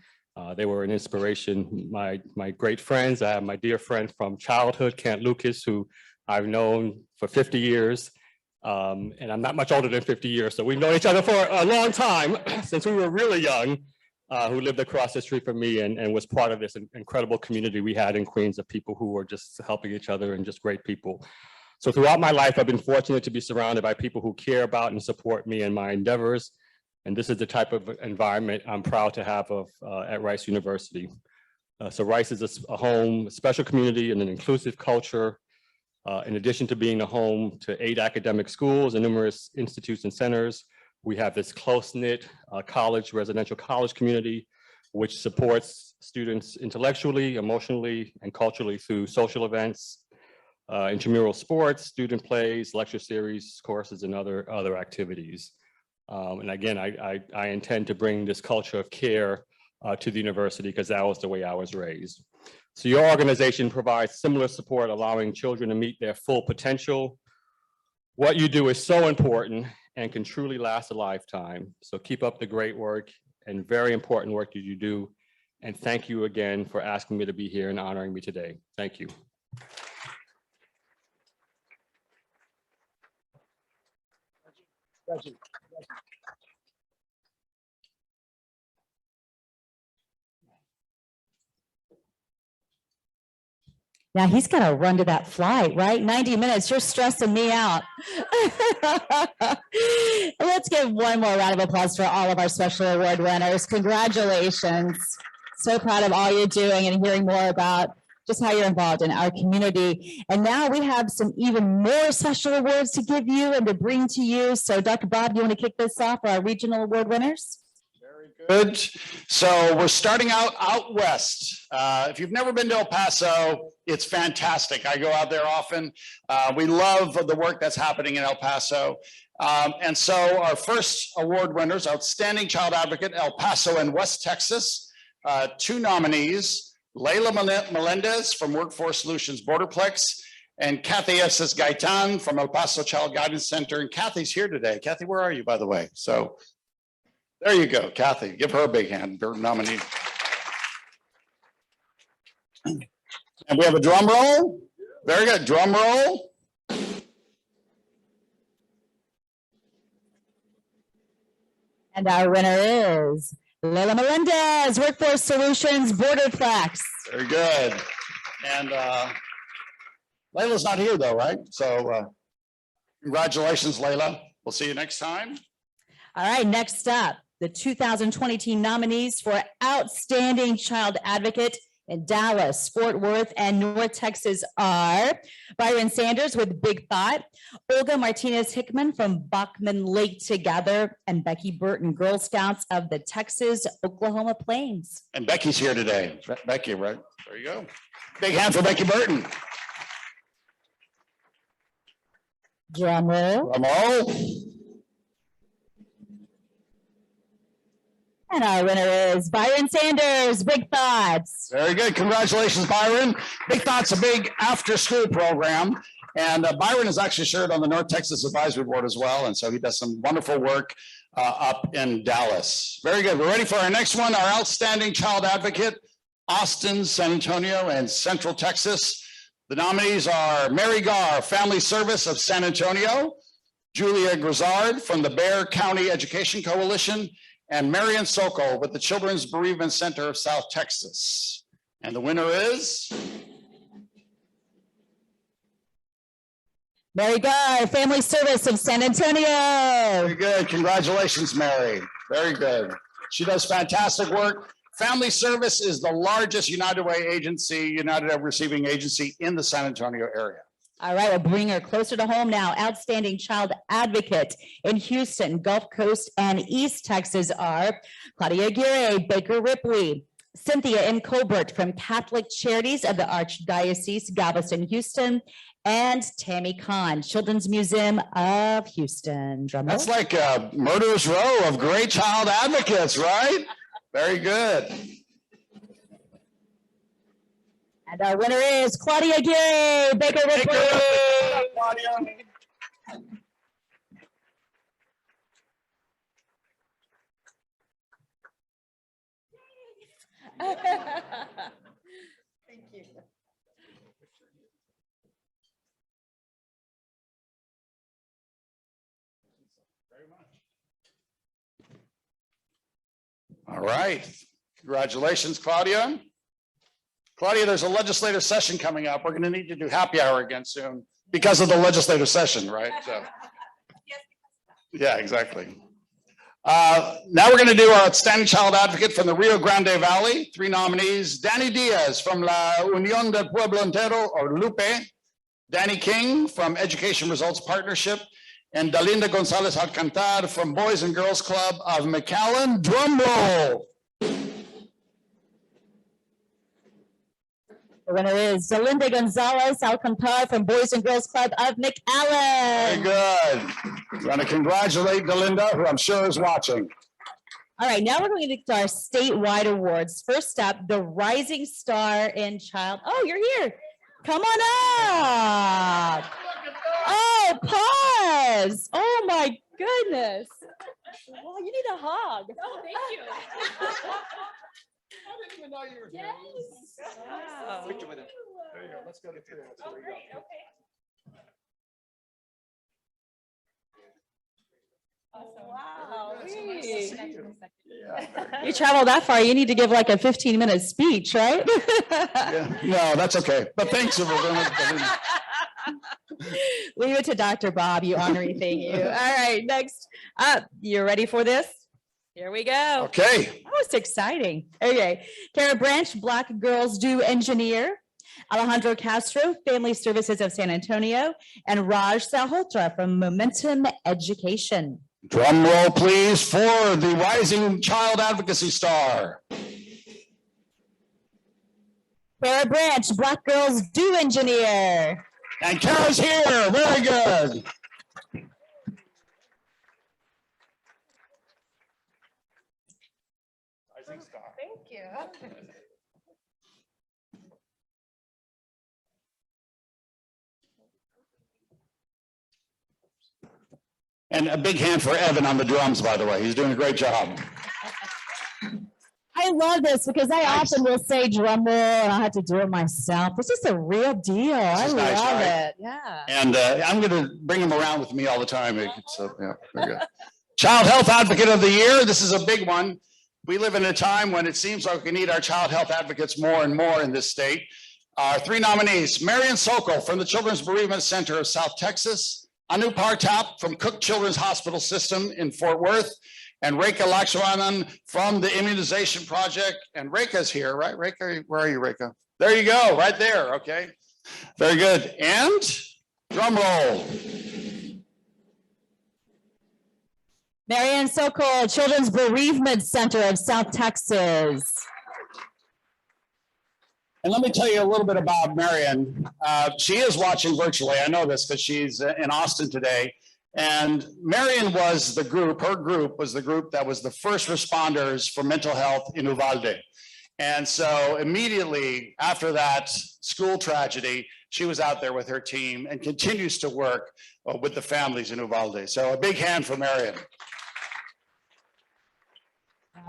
H: they were an inspiration. My great friends, I have my dear friend from childhood, Kent Lucas, who I've known for 50 years. And I'm not much older than 50 years, so we've known each other for a long time, since we were really young, who lived across the street from me and was part of this incredible community we had in Queens of people who were just helping each other and just great people. So throughout my life, I've been fortunate to be surrounded by people who care about and support me in my endeavors. And this is the type of environment I'm proud to have at Rice University. So Rice is a home, a special community and an inclusive culture. In addition to being the home to 8 academic schools and numerous institutes and centers, we have this close-knit residential college community, which supports students intellectually, emotionally, and culturally through social events, intramural sports, student plays, lecture series, courses, and other activities. And again, I intend to bring this culture of care to the university because that was the way I was raised. So your organization provides similar support, allowing children to meet their full potential. What you do is so important and can truly last a lifetime. So keep up the great work and very important work that you do. And thank you again for asking me to be here and honoring me today. Thank you.
A: Now he's got to run to that flight, right? 90 minutes, you're stressing me out. Let's give one more round of applause for all of our special award winners. Congratulations. So proud of all you're doing and hearing more about just how you're involved in our community. And now we have some even more special awards to give you and to bring to you. So Dr. Bob, you want to kick this off for our regional award winners?
B: Good. So we're starting out west. If you've never been to El Paso, it's fantastic. I go out there often. We love the work that's happening in El Paso. And so our first award winners, Outstanding Child Advocate, El Paso and West Texas. 2 nominees, Layla Melendez from Workforce Solutions Borderplex and Kathy Estes Gaitan from El Paso Child Guidance Center. And Kathy's here today. Kathy, where are you, by the way? So there you go, Kathy. Give her a big hand, her nominee. And we have a drum roll. Very good, drum roll.
A: And our winner is Layla Melendez, Workforce Solutions Borderplex.
B: Very good. And Layla's not here though, right? So congratulations, Layla. We'll see you next time.
A: All right, next up, the 2020 team nominees for Outstanding Child Advocate in Dallas, Fort Worth, and North Texas are Byron Sanders with Big Thought, Olga Martinez Hickman from Bachman Lake Together, and Becky Burton, Girl Scouts of the Texas Oklahoma Plains.
B: And Becky's here today. Becky, right? There you go. Big hand for Becky Burton.
A: Drum roll.
B: Drum roll.
A: And our winner is Byron Sanders, Big Thoughts.
B: Very good. Congratulations, Byron. Big Thoughts, a big after-school program. And Byron is actually served on the North Texas Advisory Board as well. And so he does some wonderful work up in Dallas. Very good. We're ready for our next one, our Outstanding Child Advocate, Austin, San Antonio, and Central Texas. The nominees are Mary Garr, Family Service of San Antonio, Julia Grizzard from the Bexar County Education Coalition, and Marion Sokol with the Children's Bereavement Center of South Texas. And the winner is?
A: Mary Garr, Family Service of San Antonio.
B: Very good. Congratulations, Mary. Very good. She does fantastic work. Family Service is the largest United Way agency, United Way receiving agency in the San Antonio area.
A: All right, we'll bring her closer to home now. Outstanding Child Advocate in Houston, Gulf Coast, and East Texas are Claudia Aguirre, Baker Ripley, Cynthia M. Colbert from Catholic Charities of the Archdiocese, Galveston, Houston, and Tammy Kahn, Children's Museum of Houston. Drum roll.
B: That's like a murderer's row of great child advocates, right? Very good.
A: And our winner is Claudia Aguirre, Baker Ripley.
E: Thank you.
B: All right. Congratulations, Claudia. Claudia, there's a legislative session coming up. We're going to need to do happy hour again soon because of the legislative session, right? So, yeah, exactly. Now we're going to do our outstanding child advocate from the Rio Grande Valley. 3 nominees: Danny Diaz from La Unión del Pueblo Entero, or Lupe; Danny King from Education Results Partnership; and Dalinda Gonzalez Alcantar from Boys and Girls Club of McAllen. Drum roll.
A: The winner is Dalinda Gonzalez Alcantar from Boys and Girls Club of
B: Very
A: McAllen.
B: good. Want to congratulate Dalinda, who I'm sure is watching.
A: All right, now we're going to get to our statewide awards. First up, the Rising Star in Child. Oh, you're here. Come on up. Oh, pause. Oh my goodness. Well, you need a hug.
D: Oh, thank you.
F: I didn't even know you were here.
A: Wow.
F: There you go. Let's go to three.
A: Wow.
B: Yeah.
A: You travel that far, you need to give like a 15-minute speech, right?
B: Yeah. No, that's okay. But thanks, everyone.
A: Leave it to Dr. Bob, you honorary thing you. All right, next up, you ready for this? Here we go.
B: Okay.
A: That was exciting. Okay, Kara Branch, Black Girls Do Engineer; Alejandro Castro, Family Services of San Antonio; and Raj Salhotra from Momentum Education.
B: Drum roll, please, for the Rising Child Advocacy Star.
A: Kara Branch, Black Girls Do Engineer.
B: And Kara's here. Very good. Rising Star.
D: Thank you.
B: And a big hand for Evan on the drums, by the way. He's doing a great job.
A: I love this because I
B: Nice.
A: often will say drum roll and I have to do it myself. This is a real deal. I
B: is
A: love
B: nice, right?
A: it. Yeah.
B: And I'm going to bring him around with me all the time. So, yeah, very good. Child Health Advocate of the Year. This is a big one. We live in a time when it seems like we need our child health advocates more and more in this state. Our 3 nominees: Marion Sokol from the Children's Bereavement Center of South Texas; Anu Partap from Cook Children's Hospital System in Fort Worth; and Rekha Lakshmanan from the Immunization Project. And Rekha's here, right? Rekha, where are you, Rekha? There you go, right there. Okay, very good. And drum roll.
A: Marianne Sokol, Children's Bereavement Center of South Texas.
B: And let me tell you a little bit about Marion. She is watching virtually. I know this because she's in Austin today. And Marion was the group, her group was the group that was the first responders for mental health in Uvalde. And so immediately after that school tragedy, she was out there with her team and continues to work with the families in Uvalde. So a big hand for Marion.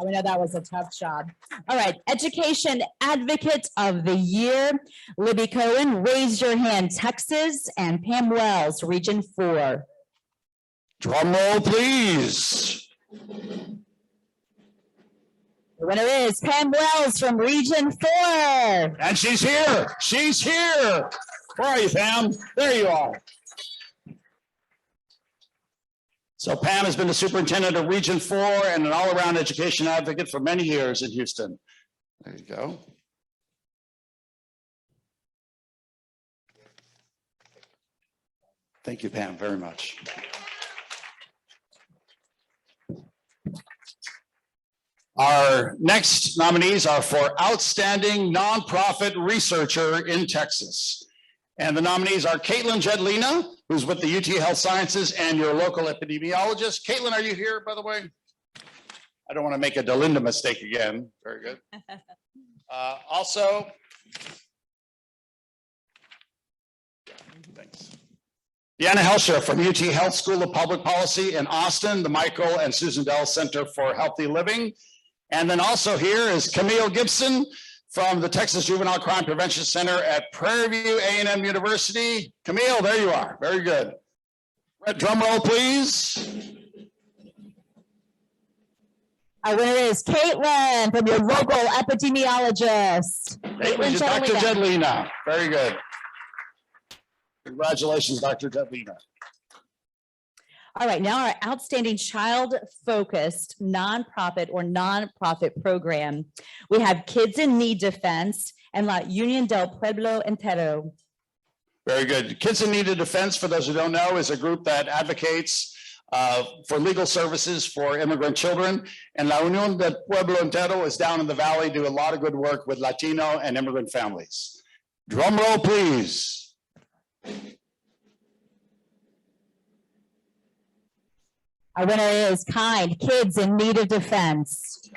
A: We know that was a tough job. All right, Education Advocate of the Year, Libby Cohen, Raise Your Hand, Texas; and Pam Wells, Region 4.
B: Drum roll, please.
A: The winner is Pam Wells from Region 4.
B: And she's here. She's here. Where are you, Pam? There you are. So Pam has been the superintendent of Region 4 and an all-around education advocate for many years in Houston. There you go. Thank you, Pam, very much. Our next nominees are for Outstanding Nonprofit Researcher in Texas. And the nominees are Caitlin Jedlina, who's with the UT Health Sciences and your local epidemiologist. Caitlin, are you here, by the way? I don't want to make a Dalinda mistake again. Very good. Also, thanks. Deanna Helsher from UT Health School of Public Policy in Austin, the Michael and Susan Dell Center for Healthy Living. And then also here is Camille Gibson from the Texas Juvenile Crime Prevention Center at Prairie View A&M University. Camille, there you are. Very good. Drum roll, please.
A: Our winner is Caitlin from your local epidemiologist.
B: Caitlin, Dr. Jedlina. Very good. Congratulations, Dr. Jedlina.
A: All right, now our outstanding child-focused nonprofit or nonprofit program. We have Kids in Need Defense and La Unión del Pueblo Entero.
B: Very good. Kids in Need of Defense, for those who don't know, is a group that advocates for legal services for immigrant children. And La Unión del Pueblo Entero is down in the valley, do a lot of good work with Latino and immigrant families. Drum roll, please.
A: Our winner is Kind Kids in Need of Defense.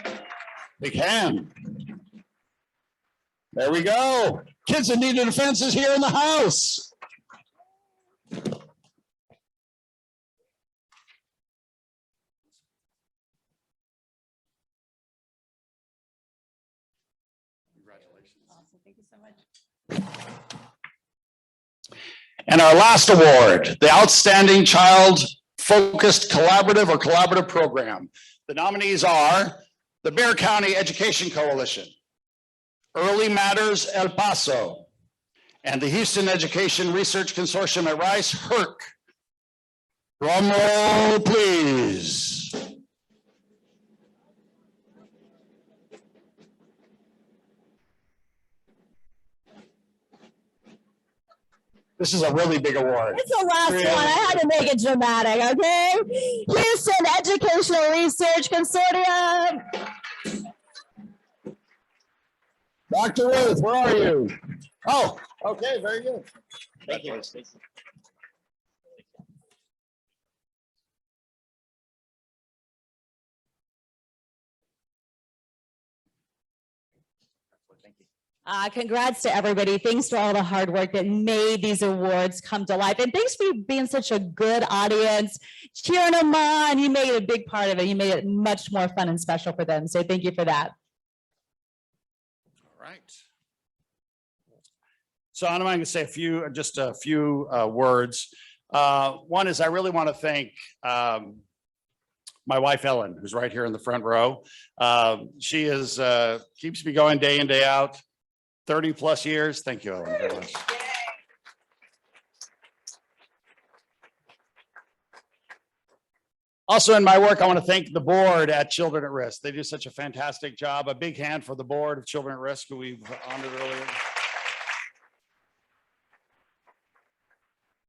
B: Big hand. There we go. Kids in Need of Defense is here in the house. Congratulations.
A: Awesome. Thank you so much.
B: And our last award, the Outstanding Child-Focused Collaborative or Collaborative Program. The nominees are the Bexar County Education Coalition, Early Matters El Paso, and the Houston Education Research Consortium at Rice, HERC. Drum roll, please. This is a really big award.
A: It's the last one. I had to make it dramatic, okay? Houston Educational Research Consortium.
B: Dr. Ruth, where are you? Oh, okay, very good. Thank you.
A: Congrats to everybody. Thanks for all the hard work that made these awards come to life. And thanks for being such a good audience, cheering them on. You made it a big part of it. You made it much more fun and special for them. So thank you for that.
B: All right. So I'm going to say just a few words. One is I really want to thank my wife, Ellen, who's right here in the front row. She is keeps me going day in, day out, 30 plus years. Thank you, Ellen, very much. Also in my work, I want to thank the board at Children at Risk. They do such a fantastic job. A big hand for the board of Children at Risk, who we've honored earlier.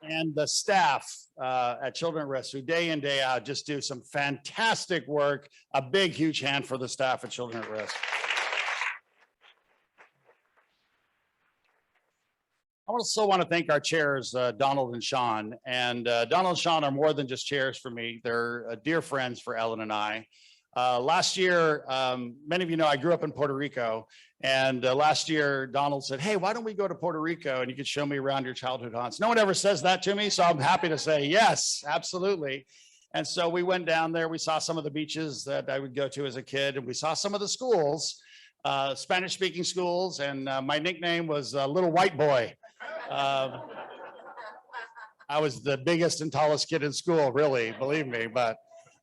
B: And the staff at Children at Risk, who day in, day out just do some fantastic work. A big, huge hand for the staff at Children at Risk. I also want to thank our chairs, Donald and Sean. And Donald and Sean are more than just chairs for me. They're dear friends for Ellen and I. Last year, many of you know I grew up in Puerto Rico. And last year, Donald said, hey, why don't we go to Puerto Rico and you could show me around your childhood haunts? No one ever says that to me, so I'm happy to say yes, absolutely. And so we went down there. We saw some of the beaches that I would go to as a kid, and we saw some of the schools, Spanish-speaking schools, and my nickname was Little White Boy. I was the biggest and tallest kid in school, really, believe me, but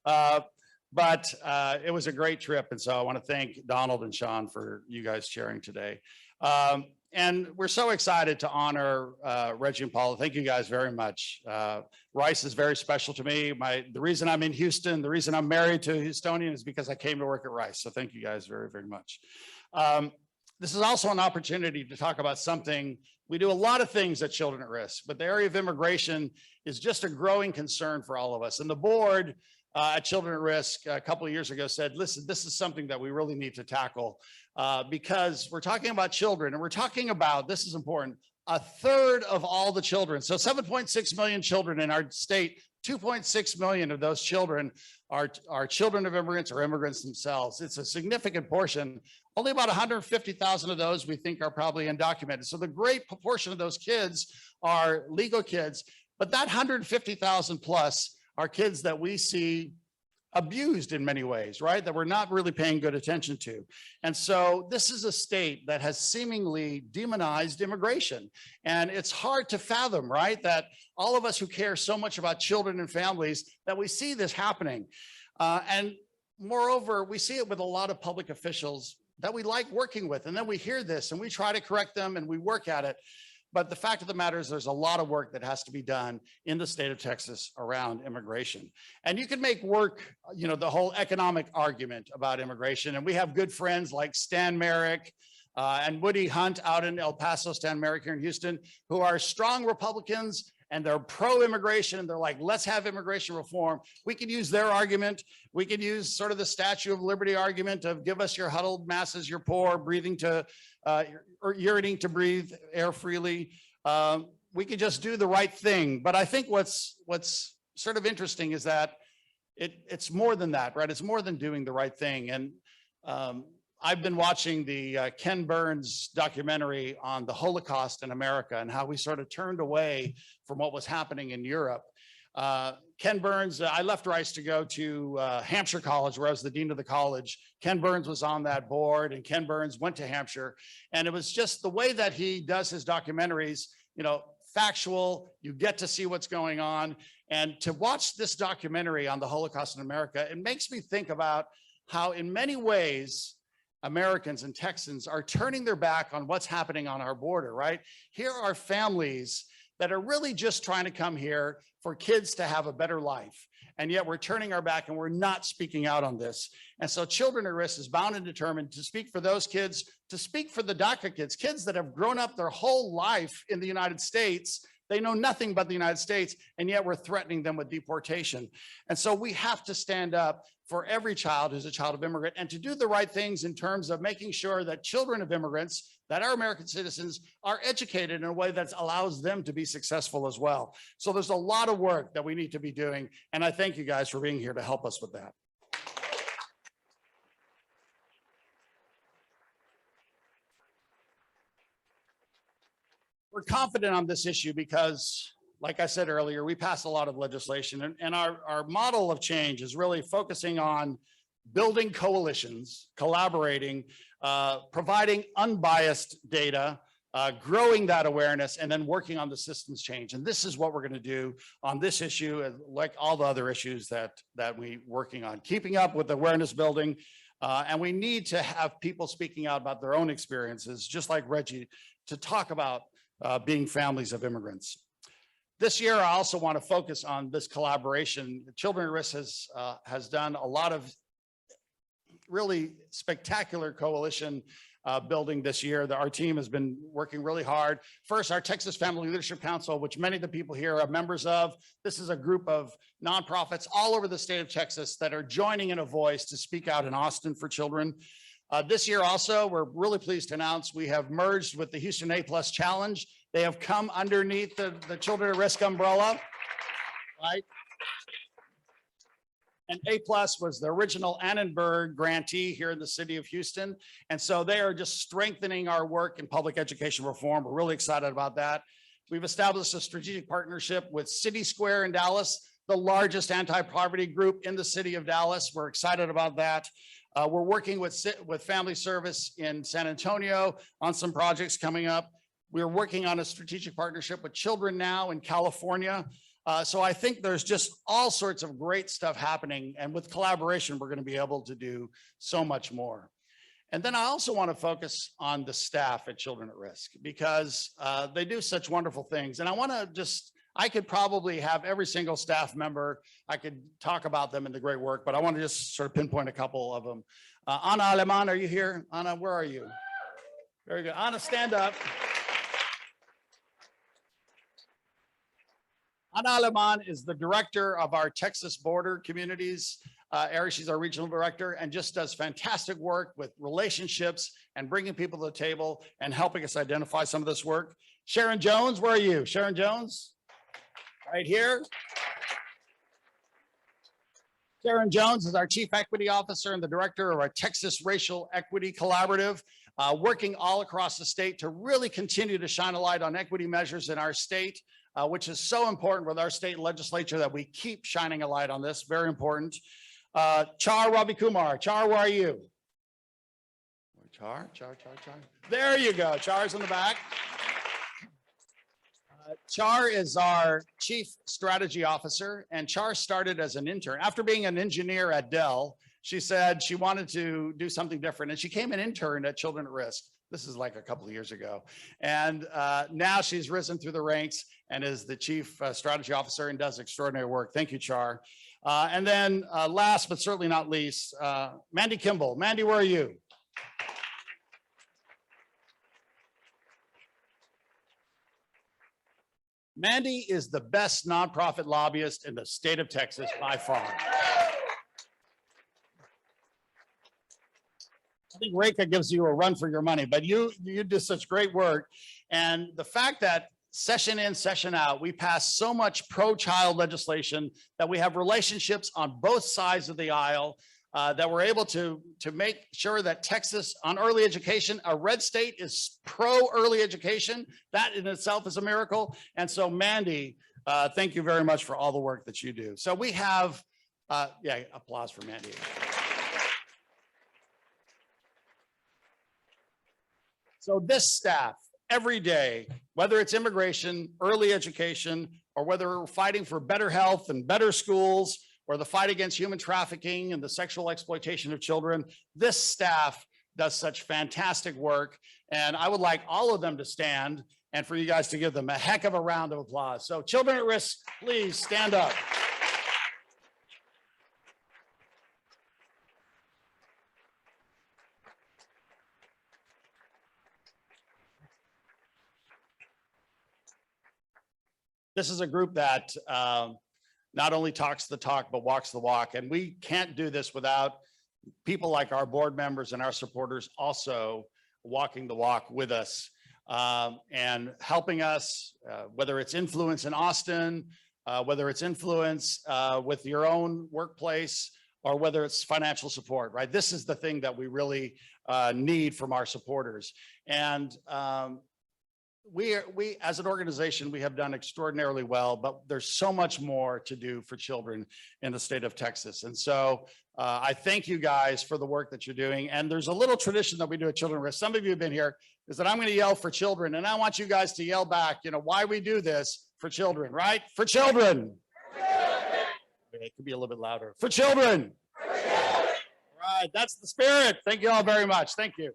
B: it was a great trip. And so I want to thank Donald and Sean for you guys sharing today. And we're so excited to honor Reggie and Paula. Thank you guys very much. Rice is very special to me. The reason I'm in Houston, the reason I'm married to a Houstonian is because I came to work at Rice. So thank you guys very, very much. This is also an opportunity to talk about something. We do a lot of things at Children at Risk, but the area of immigration is just a growing concern for all of us. And the board at Children at Risk a couple of years ago said, listen, this is something that we really need to tackle because we're talking about children, and we're talking about, this is important, a third of all the children. So 7.6 million children in our state, 2.6 million of those children are children of immigrants or immigrants themselves. It's a significant portion. Only about 150,000 of those we think are probably undocumented. So the great proportion of those kids are legal kids, but that 150,000 plus are kids that we see abused in many ways, right? That we're not really paying good attention to. And so this is a state that has seemingly demonized immigration. And it's hard to fathom, right? That all of us who care so much about children and families, that we see this happening. And moreover, we see it with a lot of public officials that we like working with, and then we hear this and we try to correct them and we work at it. But the fact of the matter is there's a lot of work that has to be done in the state of Texas around immigration. And you can make work, you know, the whole economic argument about immigration. And we have good friends like Stan Merrick and Woody Hunt out in El Paso, Stan Merrick here in Houston, who are strong Republicans and they're pro-immigration, and they're like, let's have immigration reform. We could use their argument. We could use sort of the Statue of Liberty argument of give us your huddled masses, you're poor, breathing to, or yearning to breathe air freely. We could just do the right thing. But I think what's sort of interesting is that it's more than that, right? It's more than doing the right thing. And I've been watching the Ken Burns documentary on the Holocaust in America and how we sort of turned away from what was happening in Europe. Ken Burns, I left Rice to go to Hampshire College, where I was the dean of the college. Ken Burns was on that board, and Ken Burns went to Hampshire. And it was just the way that he does his documentaries, you know, factual, you get to see what's going on. And to watch this documentary on the Holocaust in America, it makes me think about how in many ways, Americans and Texans are turning their back on what's happening on our border, right? Here are families that are really just trying to come here for kids to have a better life. And yet we're turning our back and we're not speaking out on this. And so Children at Risk is bound and determined to speak for those kids, to speak for the DACA kids, kids that have grown up their whole life in the United States. They know nothing but the United States, and yet we're threatening them with deportation. And so we have to stand up for every child who's a child of immigrant and to do the right things in terms of making sure that children of immigrants that are American citizens are educated in a way that allows them to be successful as well. So there's a lot of work that we need to be doing. And I thank you guys for being here to help us with that. We're confident on this issue because, like I said earlier, we passed a lot of legislation, and our model of change is really focusing on building coalitions, collaborating, providing unbiased data, growing that awareness, and then working on the systems change. And this is what we're going to do on this issue, like all the other issues that we're working on, keeping up with awareness building. And we need to have people speaking out about their own experiences, just like Reggie, to talk about being families of immigrants. This year, I also want to focus on this collaboration. Children at Risk has done a lot of really spectacular coalition building this year. Our team has been working really hard. First, our Texas Family Leadership Council, which many of the people here are members of. This is a group of nonprofits all over the state of Texas that are joining in a voice to speak out in Austin for children. This year also, we're really pleased to announce we have merged with the Houston A+ Challenge. They have come underneath the Children at Risk umbrella, right? And A+ was the original Annenberg grantee here in the city of Houston. And so they are just strengthening our work in public education reform. We're really excited about that. We've established a strategic partnership with City Square in Dallas, the largest anti-poverty group in the city of Dallas. We're excited about that. We're working with Family Service in San Antonio on some projects coming up. We're working on a strategic partnership with Children Now in California. So I think there's just all sorts of great stuff happening. And with collaboration, we're going to be able to do so much more. And then I also want to focus on the staff at Children at Risk because they do such wonderful things. And I want to just, I could probably have every single staff member, I could talk about them and the great work, but I want to just sort of pinpoint a couple of them. Ana Aleman, are you here? Ana, where are you? Very good. Ana, stand up. Ana Aleman is the director of our Texas Border Communities area. She's our regional director and just does fantastic work with relationships and bringing people to the table and helping us identify some of this work. Sharon Jones, where are you? Sharon Jones? Right here. Sharon Jones is our Chief Equity Officer and the director of our Texas Racial Equity Collaborative, working all across the state to really continue to shine a light on equity measures in our state, which is so important with our state legislature that we keep shining a light on this, very important. Char Ravi Kumar. Char, where are you? Char. There you go. Char's in the back. Char is our Chief Strategy Officer, and Char started as an intern. After being an engineer at Dell, she said she wanted to do something different, and she came an intern at Children at Risk. This is like a couple of years ago. And now she's risen through the ranks and is the chief strategy officer and does extraordinary work. Thank you, Char. And then last but certainly not least, Mandy Kimball. Mandy, where are you? Mandy is the best nonprofit lobbyist in the state of Texas by far. I think Reka gives you a run for your money, but you do such great work. And the fact that session in, session out, we pass so much pro-child legislation, that we have relationships on both sides of the aisle, that we're able to make sure that Texas on early education, a red state, is pro-early education. That in itself is a miracle. And so Mandy, thank you very much for all the work that you do. So we have, yeah, applause for Mandy. So this staff, every day, whether it's immigration, early education, or whether we're fighting for better health and better schools, or the fight against human trafficking and the sexual exploitation of children, this staff does such fantastic work. And I would like all of them to stand and for you guys to give them a heck of a round of applause. So Children at Risk, please stand up. This is a group that not only talks the talk, but walks the walk. And we can't do this without people like our board members and our supporters also walking the walk with us and helping us, whether it's influence in Austin, whether it's influence with your own workplace, or whether it's financial support, right? This is the thing that we really need from our supporters. And we as an organization, we have done extraordinarily well, but there's so much more to do for children in the state of Texas. And so I thank you guys for the work that you're doing. And there's a little tradition that we do at Children at Risk. Some of you have been here, is that I'm going to yell for children, and I want you guys to yell back, you know, why we do this for children, right? For children. It could be a little bit louder. For children. All right, that's the spirit. Thank you all very much. Thank you.